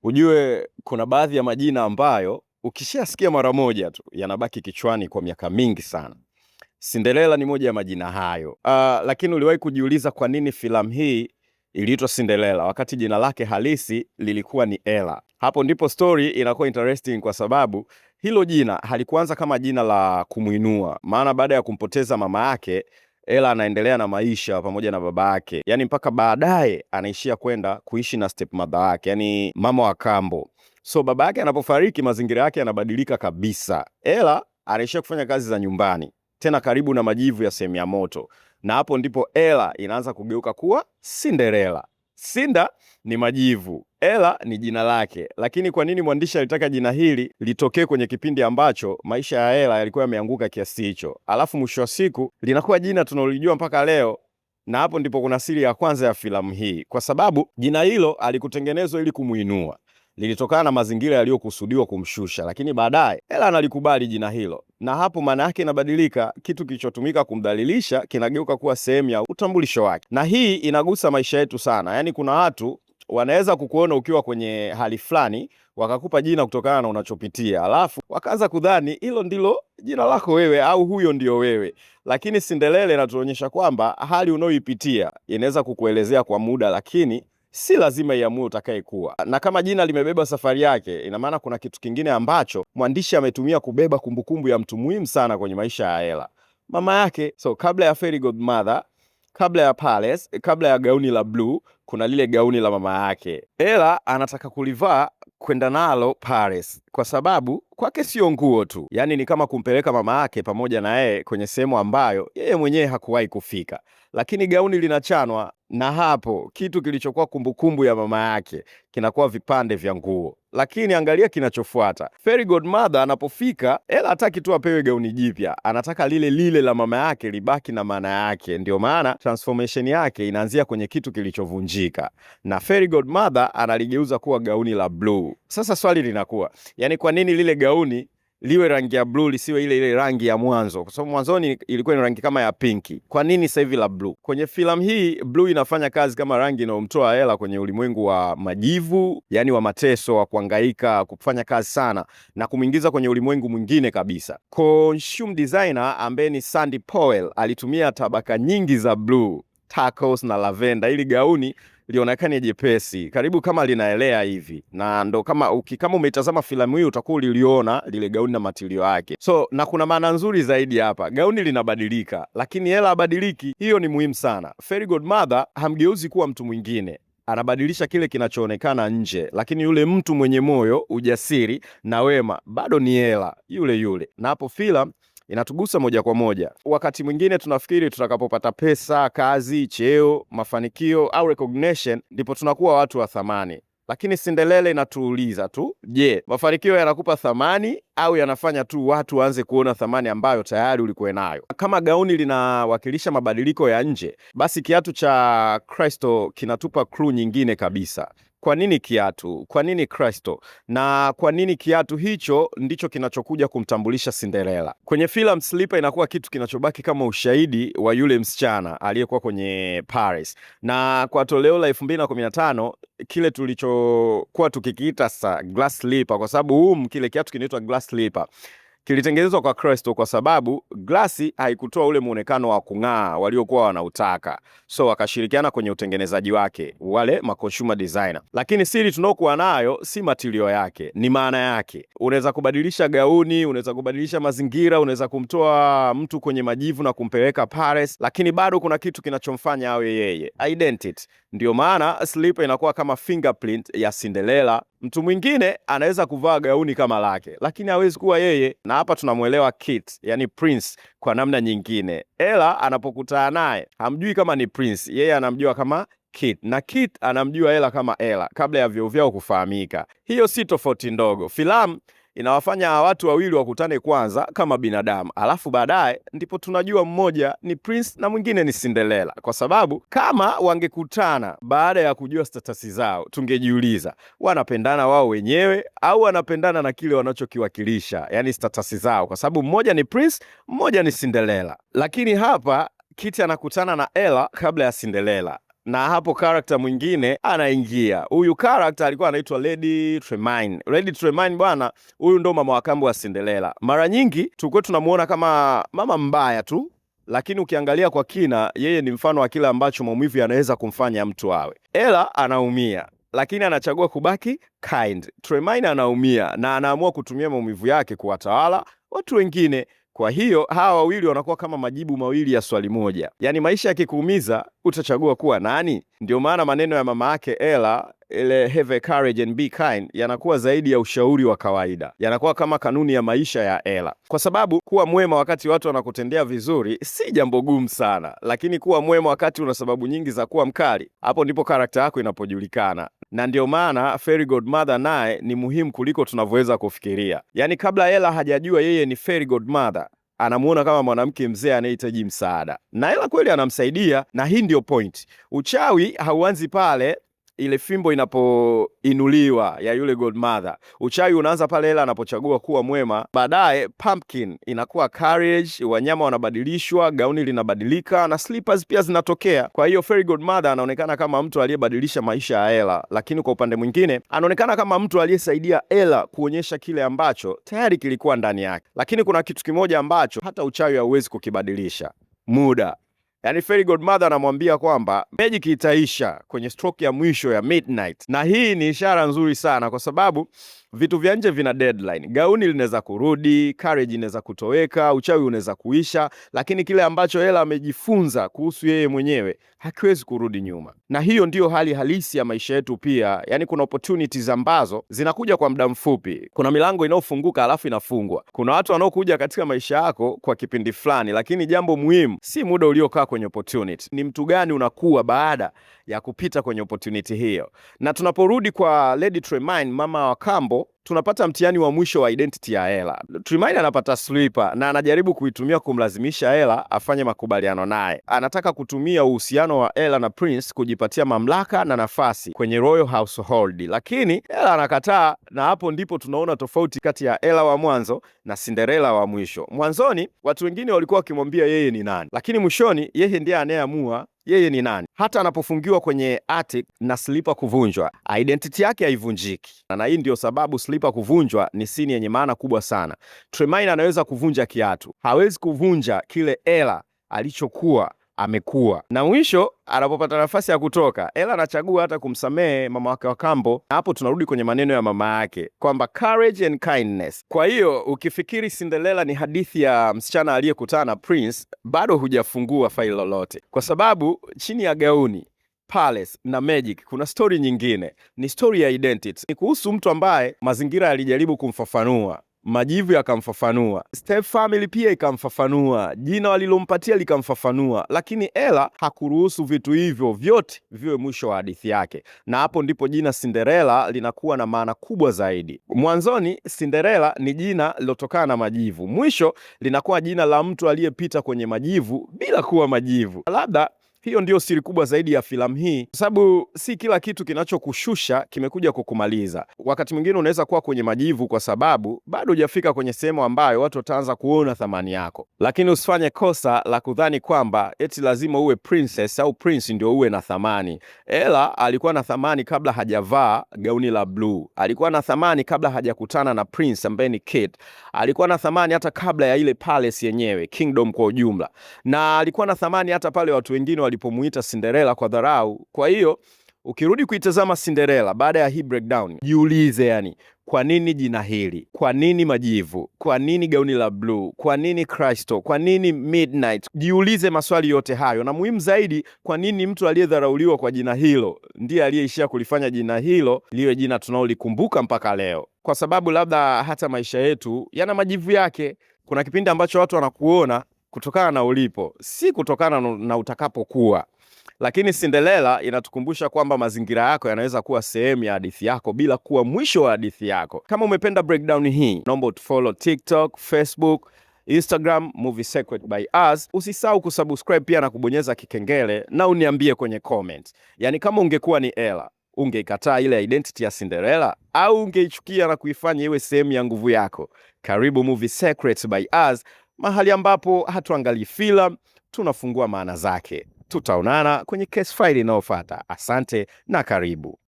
Ujue kuna baadhi ya majina ambayo ukishasikia mara moja tu yanabaki kichwani kwa miaka mingi sana. Cinderella ni moja ya majina hayo. Lakini uliwahi kujiuliza kwa nini filamu hii iliitwa Cinderella wakati jina lake halisi lilikuwa ni Ella? Hapo ndipo story inakuwa interesting, kwa sababu hilo jina halikuanza kama jina la kumuinua, maana baada ya kumpoteza mama yake Ella anaendelea na maisha pamoja na baba yake, yani mpaka baadaye anaishia kwenda kuishi na stepmother yake, yani mama wa kambo. So baba yake anapofariki, mazingira yake yanabadilika kabisa. Ella anaishia kufanya kazi za nyumbani, tena karibu na majivu ya sehemu ya moto, na hapo ndipo Ella inaanza kugeuka kuwa Cinderella. Cinda ni majivu, Ella ni jina lake. Lakini kwa nini mwandishi alitaka jina hili litokee kwenye kipindi ambacho maisha ya Ella yalikuwa yameanguka kiasi hicho, alafu mwisho wa siku linakuwa jina tunalolijua mpaka leo? Na hapo ndipo kuna siri ya kwanza ya filamu hii, kwa sababu jina hilo alikutengenezwa ili kumuinua, lilitokana na mazingira yaliyokusudiwa kumshusha, lakini baadaye Ella analikubali jina hilo, na hapo maana yake inabadilika. Kitu kilichotumika kumdhalilisha kinageuka kuwa sehemu ya utambulisho wake, na hii inagusa maisha yetu sana. Yaani kuna watu wanaweza kukuona ukiwa kwenye hali fulani, wakakupa jina kutokana na unachopitia, alafu wakaanza kudhani hilo ndilo jina lako wewe au huyo ndio wewe. Lakini Cinderella inatuonyesha kwamba hali unayoipitia inaweza kukuelezea kwa muda, lakini si lazima iamue utakayekuwa. Na kama jina limebeba safari yake, ina maana kuna kitu kingine ambacho mwandishi ametumia kubeba kumbukumbu ya mtu muhimu sana kwenye maisha ya Ella, mama yake. So kabla ya Fairy Godmother, kabla ya Palace, kabla ya gauni la blue, kuna lile gauni la mama yake. Ella anataka kulivaa kwenda nalo Paris, kwa sababu kwake sio nguo tu, yaani ni kama kumpeleka mama yake pamoja na yeye kwenye sehemu ambayo yeye mwenyewe hakuwahi kufika. Lakini gauni linachanwa, na hapo kitu kilichokuwa kumbukumbu ya mama yake kinakuwa vipande vya nguo. Lakini angalia kinachofuata. Fairy Godmother anapofika, Ella hataki tu apewe gauni jipya, anataka lile lile la mama yake libaki na maana yake. Ndio maana transformation yake inaanzia kwenye kitu kilichovunjika, na Fairy Godmother analigeuza kuwa gauni la blue. Sasa swali linakuwa, yani kwa nini lile gauni liwe rangi ya blue lisiwe ile rangi ya mwanzo? Kwa sababu mwanzoni ilikuwa ni rangi kama ya pinki. Kwa nini sasa hivi la blue? Kwenye filamu hii blue inafanya kazi kama rangi inayomtoa Ella kwenye ulimwengu wa majivu, yani wa mateso, wa kuhangaika, kufanya kazi sana, na kumwingiza kwenye ulimwengu mwingine kabisa. Costume designer ambaye ni Sandy Powell alitumia tabaka nyingi za blue, turquoise na lavender ili gauni lionekane jepesi, karibu kama linaelea hivi. Na ndo kama umeitazama filamu hii utakuwa uliona lile gauni na matilio yake. So na kuna maana nzuri zaidi hapa, gauni linabadilika lakini Ella habadiliki. Hiyo ni muhimu sana. Fairy Godmother hamgeuzi kuwa mtu mwingine, anabadilisha kile kinachoonekana nje, lakini yule mtu mwenye moyo, ujasiri na wema bado ni Ella yule yule. Na hapo filamu inatugusa moja kwa moja. Wakati mwingine tunafikiri tutakapopata pesa, kazi, cheo, mafanikio au recognition ndipo tunakuwa watu wa thamani. Lakini Cinderella inatuuliza tu, je, mafanikio yanakupa thamani au yanafanya tu watu waanze kuona thamani ambayo tayari ulikuwa nayo? Kama gauni linawakilisha mabadiliko ya nje, basi kiatu cha Crystal kinatupa clue nyingine kabisa. Kwa nini kiatu? Kwa nini Crystal? Na kwa nini kiatu hicho ndicho kinachokuja kumtambulisha Cinderella? Kwenye filamu slipper inakuwa kitu kinachobaki kama ushahidi wa yule msichana aliyekuwa kwenye Paris. Na kwa toleo la 2015 kile tulichokuwa tukikiita glass slipper, kwa sababu kile kiatu kinaitwa glass slipper, kilitengenezwa kwa Crystal kwa sababu glasi haikutoa ule muonekano wa kung'aa waliokuwa wanautaka. So wakashirikiana kwenye utengenezaji wake wale consumer designer. Lakini siri tunaokuwa nayo si matilio yake, ni maana yake. Unaweza kubadilisha gauni, unaweza kubadilisha mazingira, unaweza kumtoa mtu kwenye majivu na kumpeleka Paris, lakini bado kuna kitu kinachomfanya awe yeye, identity. Ndio maana slipper inakuwa kama fingerprint ya Cinderella. Mtu mwingine anaweza kuvaa gauni kama lake, lakini hawezi kuwa yeye. Na hapa tunamuelewa Kit, yani Prince, kwa namna nyingine. Ella anapokutana naye hamjui kama ni Prince, yeye anamjua kama Kit, na Kit anamjua Ella kama Ella kabla ya vyeo vyao kufahamika. Hiyo si tofauti ndogo. Filamu inawafanya watu wawili wakutane kwanza kama binadamu, alafu baadaye ndipo tunajua mmoja ni Prince na mwingine ni Cinderella. Kwa sababu kama wangekutana baada ya kujua statasi zao, tungejiuliza wanapendana wao wenyewe au wanapendana na kile wanachokiwakilisha, yani statasi zao, kwa sababu mmoja ni Prince, mmoja ni Cinderella. Lakini hapa Kit anakutana na Ella kabla ya Cinderella. na hapo character mwingine anaingia. Huyu character alikuwa anaitwa Lady Tremaine. Lady Tremaine bwana, huyu ndo mama wa kambo wa Cinderella. Mara nyingi tulikuwa tunamuona kama mama mbaya tu, lakini ukiangalia kwa kina, yeye ni mfano wa kile ambacho maumivu yanaweza kumfanya mtu awe. Ella anaumia, lakini anachagua kubaki kind. Tremaine anaumia na anaamua kutumia maumivu yake kuwatawala watu wengine. Kwa hiyo hawa wawili wanakuwa kama majibu mawili ya swali moja. Yaani maisha yakikuumiza utachagua kuwa nani? Ndio maana maneno ya mama yake Ella, ile have a courage and be kind, yanakuwa zaidi ya ushauri wa kawaida. Yanakuwa kama kanuni ya maisha ya Ella. Kwa sababu kuwa mwema wakati watu wanakutendea vizuri si jambo gumu sana, lakini kuwa mwema wakati una sababu nyingi za kuwa mkali, hapo ndipo karakta yako inapojulikana. Na ndio maana Fairy Godmother naye ni muhimu kuliko tunavyoweza kufikiria. Yaani kabla Ella hajajua yeye ni Fairy Godmother, anamuona kama mwanamke mzee anayehitaji msaada. Na Ella kweli anamsaidia, na hii ndio point. Uchawi hauanzi pale ile fimbo inapoinuliwa ya yule Godmother. Uchawi unaanza pale Ella anapochagua kuwa mwema. Baadaye pumpkin inakuwa courage, wanyama wanabadilishwa, gauni linabadilika na slippers pia zinatokea. Kwa hiyo Fairy Godmother anaonekana kama mtu aliyebadilisha maisha ya Ella, lakini kwa upande mwingine anaonekana kama mtu aliyesaidia Ella kuonyesha kile ambacho tayari kilikuwa ndani yake. Lakini kuna kitu kimoja ambacho hata uchawi hauwezi kukibadilisha: muda. Yaani Fairy Godmother anamwambia kwamba magic itaisha kwenye stroke ya mwisho ya midnight. Na hii ni ishara nzuri sana kwa sababu vitu vya nje vina deadline. Gauni linaweza kurudi, courage inaweza kutoweka, uchawi unaweza kuisha, lakini kile ambacho Ella amejifunza kuhusu yeye mwenyewe hakiwezi kurudi nyuma. Na hiyo ndiyo hali halisi ya maisha yetu pia. Yaani kuna opportunities ambazo zinakuja kwa muda mfupi. Kuna milango inayofunguka alafu inafungwa. Kuna watu wanaokuja katika maisha yako kwa kipindi fulani, lakini jambo muhimu si muda uliokaa kwenye opportunity, ni mtu gani unakuwa baada ya kupita kwenye opportunity hiyo. Na tunaporudi kwa Lady Tremaine, mama wa kambo, tunapata mtihani wa mwisho wa identity ya Ella. Tremaine anapata slipper na anajaribu kuitumia kumlazimisha Ella afanye makubaliano naye. Anataka kutumia uhusiano wa Ella na Prince kujipatia mamlaka na nafasi kwenye royal household, lakini Ella anakataa, na hapo ndipo tunaona tofauti kati ya Ella wa mwanzo na Cinderella wa mwisho. Mwanzoni watu wengine walikuwa wakimwambia yeye ni nani, lakini mwishoni yeye ndiye anayeamua yeye ni nani. Hata anapofungiwa kwenye attic na slipper kuvunjwa, identity yake haivunjiki. Na hii ndio sababu slipper kuvunjwa ni scene yenye maana kubwa sana. Tremaine anaweza kuvunja kiatu, hawezi kuvunja kile Ella alichokuwa amekuwa. Na mwisho anapopata nafasi ya kutoka, Ella anachagua hata kumsamehe mama wake wa kambo. Na hapo tunarudi kwenye maneno ya mama yake kwamba courage and kindness. Kwa hiyo ukifikiri Cinderella ni hadithi ya msichana aliyekutana na Prince, bado hujafungua faili lolote, kwa sababu chini ya gauni, palace na magic kuna story nyingine. Ni story ya identity. Ni kuhusu mtu ambaye mazingira yalijaribu kumfafanua, majivu yakamfafanua, step family pia ikamfafanua, jina walilompatia likamfafanua, lakini Ella hakuruhusu vitu hivyo vyote viwe mwisho wa hadithi yake. Na hapo ndipo jina Cinderella linakuwa na maana kubwa zaidi. Mwanzoni Cinderella ni jina lilotokana na majivu, mwisho linakuwa jina la mtu aliyepita kwenye majivu bila kuwa majivu. Labda hiyo ndio siri kubwa zaidi ya filamu hii, kwa sababu si kila kitu kinachokushusha kimekuja kukumaliza. Wakati mwingine unaweza kuwa kwenye majivu kwa sababu bado hujafika kwenye sehemu ambayo watu wataanza kuona thamani yako. Lakini usifanye kosa la kudhani kwamba eti lazima uwe princess au prince ndio uwe na thamani. Ella alikuwa na thamani kabla hajavaa gauni la blue. Alikuwa na thamani kabla hajakutana na Prince ambaye ni Kate. Alikuwa na thamani hata kabla ya ile palace yenyewe, kingdom kwa ujumla. Na alikuwa na thamani hata pale watu wengine walipomuita Cinderella kwa dharau. Kwa hiyo ukirudi kuitazama Cinderella baada ya hii breakdown, jiulize yani, kwa nini jina hili? Kwa nini majivu? Kwa nini gauni la blue? Kwa nini crystal? Kwa nini midnight? Jiulize maswali yote hayo, na muhimu zaidi, kwa nini mtu aliyedharauliwa kwa jina hilo ndiye aliyeishia kulifanya jina hilo liwe jina tunaolikumbuka mpaka leo? Kwa sababu labda hata maisha yetu yana majivu yake. Kuna kipindi ambacho watu wanakuona kutokana na ulipo, si kutokana na utakapokuwa. Lakini Cinderella inatukumbusha kwamba mazingira yako yanaweza kuwa sehemu ya hadithi yako bila kuwa mwisho wa hadithi yako. Kama umependa breakdown hii, naomba utufollow TikTok, Facebook, Instagram, Movie Secret by Us. Usisahau kusubscribe pia na kubonyeza kikengele, na uniambie kwenye comment. Yani kama ungekuwa ni Ella, ungeikataa ile identity ya Cinderella au ungeichukia na kuifanya iwe sehemu ya nguvu yako? Karibu Movie Secret by Us, mahali ambapo hatuangalii filamu, tunafungua maana zake. Tutaonana kwenye case file inayofuata. Asante na karibu.